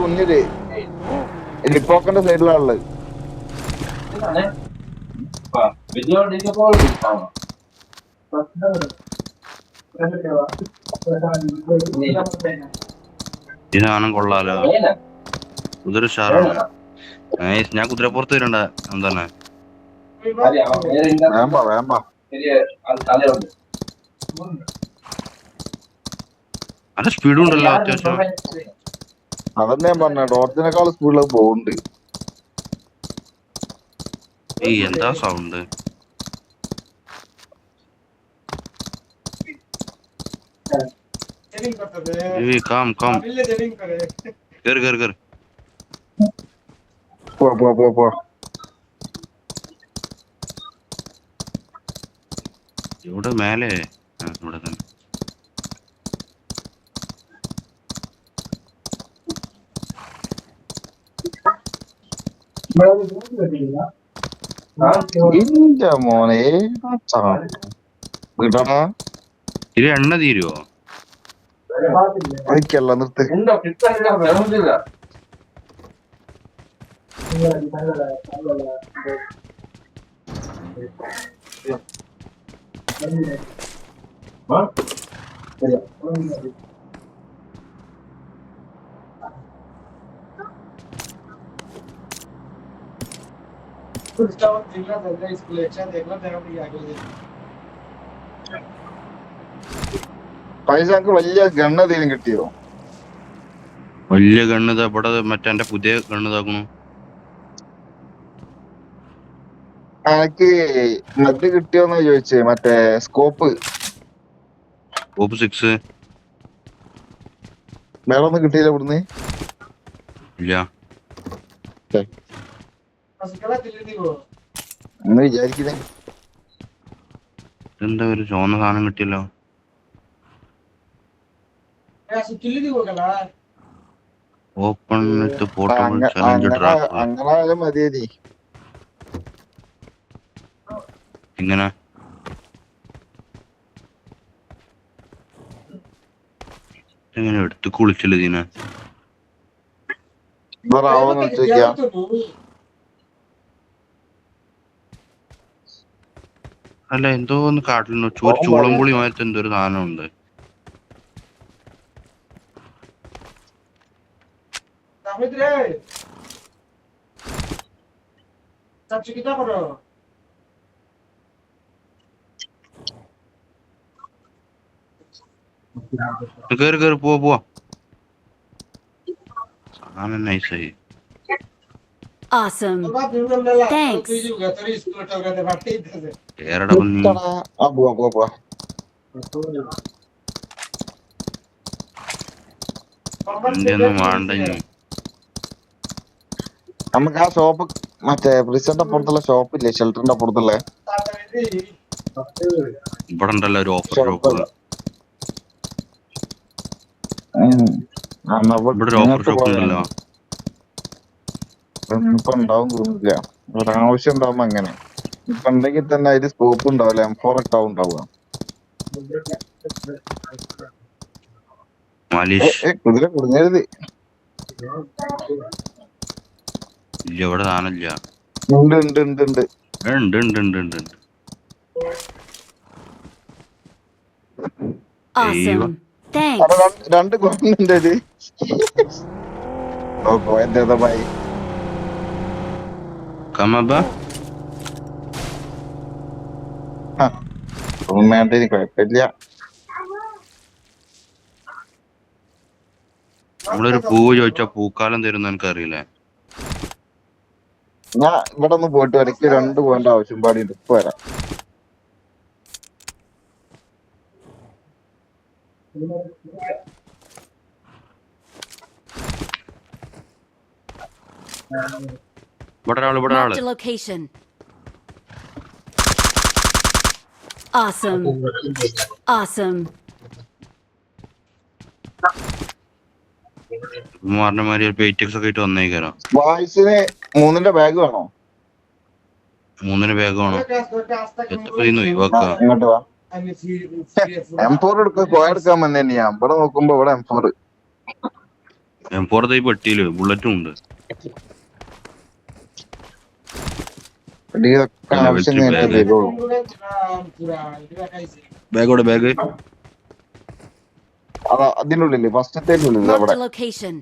മുന്നില് ലിപ്പോക്കന്റെ സൈഡിലാണുള്ളത്. ഈ സാധനം കൊള്ളാലോ, കുതിര ഉഷാറാണ്. ഞാൻ കുതിരപ്പുറത്ത് വരണ്ട എന്താണ് നല്ല സ്പീഡും ഉണ്ടല്ലോ അത്യാവശ്യം. അതന്നെ ഞാൻ പറഞ്ഞ ടോർച്ചിനേക്കാൾ സ്പീഡിൽ പോകുന്നുണ്ട്. എന്താ സൗണ്ട്? കാം കാം കേറ് കേറ് കേറ്. പോ ഇവിടെ മേലെ ഇവിടെ തന്നെ. മോനെ വിടണ ഇത് എണ്ണ തീരുവോ? എനിക്കല്ല നിർത്ത്. പൈസ വലിയ ഗണ്ണതീനും കിട്ടിയോ? വലിയ ഗണ്ണ് ഇവിടെ മറ്റേ എന്റെ പുതിയ ഗണ്ണ് ഇതാക്കണു. എനിക്ക് മറ്റ് കിട്ടിയോന്ന് ചോദിച്ചേ, മറ്റേ സ്കോപ്പ് 6 വേറെ ഒന്നും കിട്ടിയില്ല ഇവിടുന്ന്. ഇല്ല എന്ന് വിചാരിക്കുന്നേ. എന്താ ഒരു ചുവന്ന സാധനം കിട്ടിയല്ലോ. ഓപ്പൺ വിത്ത് പോർട്ടബിൾ ചലഞ്ച് ട്രാക്ക്. അങ്ങനെ മതിയേ. ഇങ്ങനെ എങ്ങനെ എടുത്ത് കുളിച്ചില്ല ഇതിനെ. അല്ല എന്തോ ഒന്ന് കാട്ടിൽ ചൂളംപുളി മാറ്റം എന്തോ ഒരു സാധനം ഉണ്ട്. കേറി കേറി പോവാ. സാധനം നൈസായി. Awesome. Thanks. കേരടാ പന്നി. ഒന്നും വേണ്ട ഇനി. നമുക്ക് ആ ഷോപ്പ് മറ്റേ പ്രിസന്റെ അപ്പുറത്തുള്ള ഷോപ്പില്ലേ, ഷെൽട്ടറിന്റെ അപ്പുറത്തുള്ള ഇവിടെ ഉണ്ടല്ലോ ഒരു ഓഫർ ഷോപ്പ്. ഇവിടെ ഒരു ഓഫർ ഷോപ്പ് ഉണ്ടല്ലോ. ഇപ്പൊ ഉണ്ടാവും തോന്നില്ല. ഒരാവശ്യം ഉണ്ടാവുമ്പോ അങ്ങനെ ഇപ്പൊ ഉണ്ടെങ്കിൽ തന്നെ അതിന് സ്കോപ്പ് ഉണ്ടാവില്ല. M4 ഒക്കെ ഉണ്ടാവുക. കുതിര കുടുങ്ങരുത്. ഇല്ല ഇവിടെ സാധനമില്ല. ഉണ്ട് ഉണ്ട് ഉണ്ട് ഉണ്ട് ഉണ്ട് ഉണ്ട് ഉണ്ട് ഉണ്ട്. Awesome. Thanks. രണ്ട് ഗവൺമെന്റ് അത് എന്തേതാ ബൈ കമബ ഗവൺമെന്റിന് കുഴപ്പമില്ല. നമ്മളൊരു പൂവ് ചോദിച്ചാ പൂക്കാലം തരുന്ന എനിക്കറിയില്ലേ. ഞാൻ ഇവിടെ ഒന്ന് പോയിട്ട് എനിക്ക് 2 പോയിന്റ് ആവശ്യം പാടിയിട്ട് ഇപ്പൊ വരാം. Marked a location. Awesome. Awesome. മാറിനമാരി പേറ്റിക്സ് ഒക്കെ ആയിട്ട് വന്നേക്കാരോ. വായിസിന് 3ന്റെ ബാഗ് വേണോ? 3ന് ബാഗ് വേണം. എത്ര ഒഴിവാക്കാം. ഇങ്ങോട്ട് വാ. M4 എടുക്കാൻ വന്നെ തന്നെയാ. ഇവിടെ നോക്കുമ്പോ ഇവിടെ M4 M4 ഈ പെട്ടിയില് ബുള്ളറ്റും ഉണ്ട്. ഇതൊക്കെ അല്ല, ആവശ്യം വെച്ച് നേരത്തെ bag. തരുള്ളൂ. ബാഗോടെ ബാഗ് അതാ അതിനുള്ളില് ഫസ്റ്റത്തെ ഉള്ളിൽ Marked അവിടെ a location.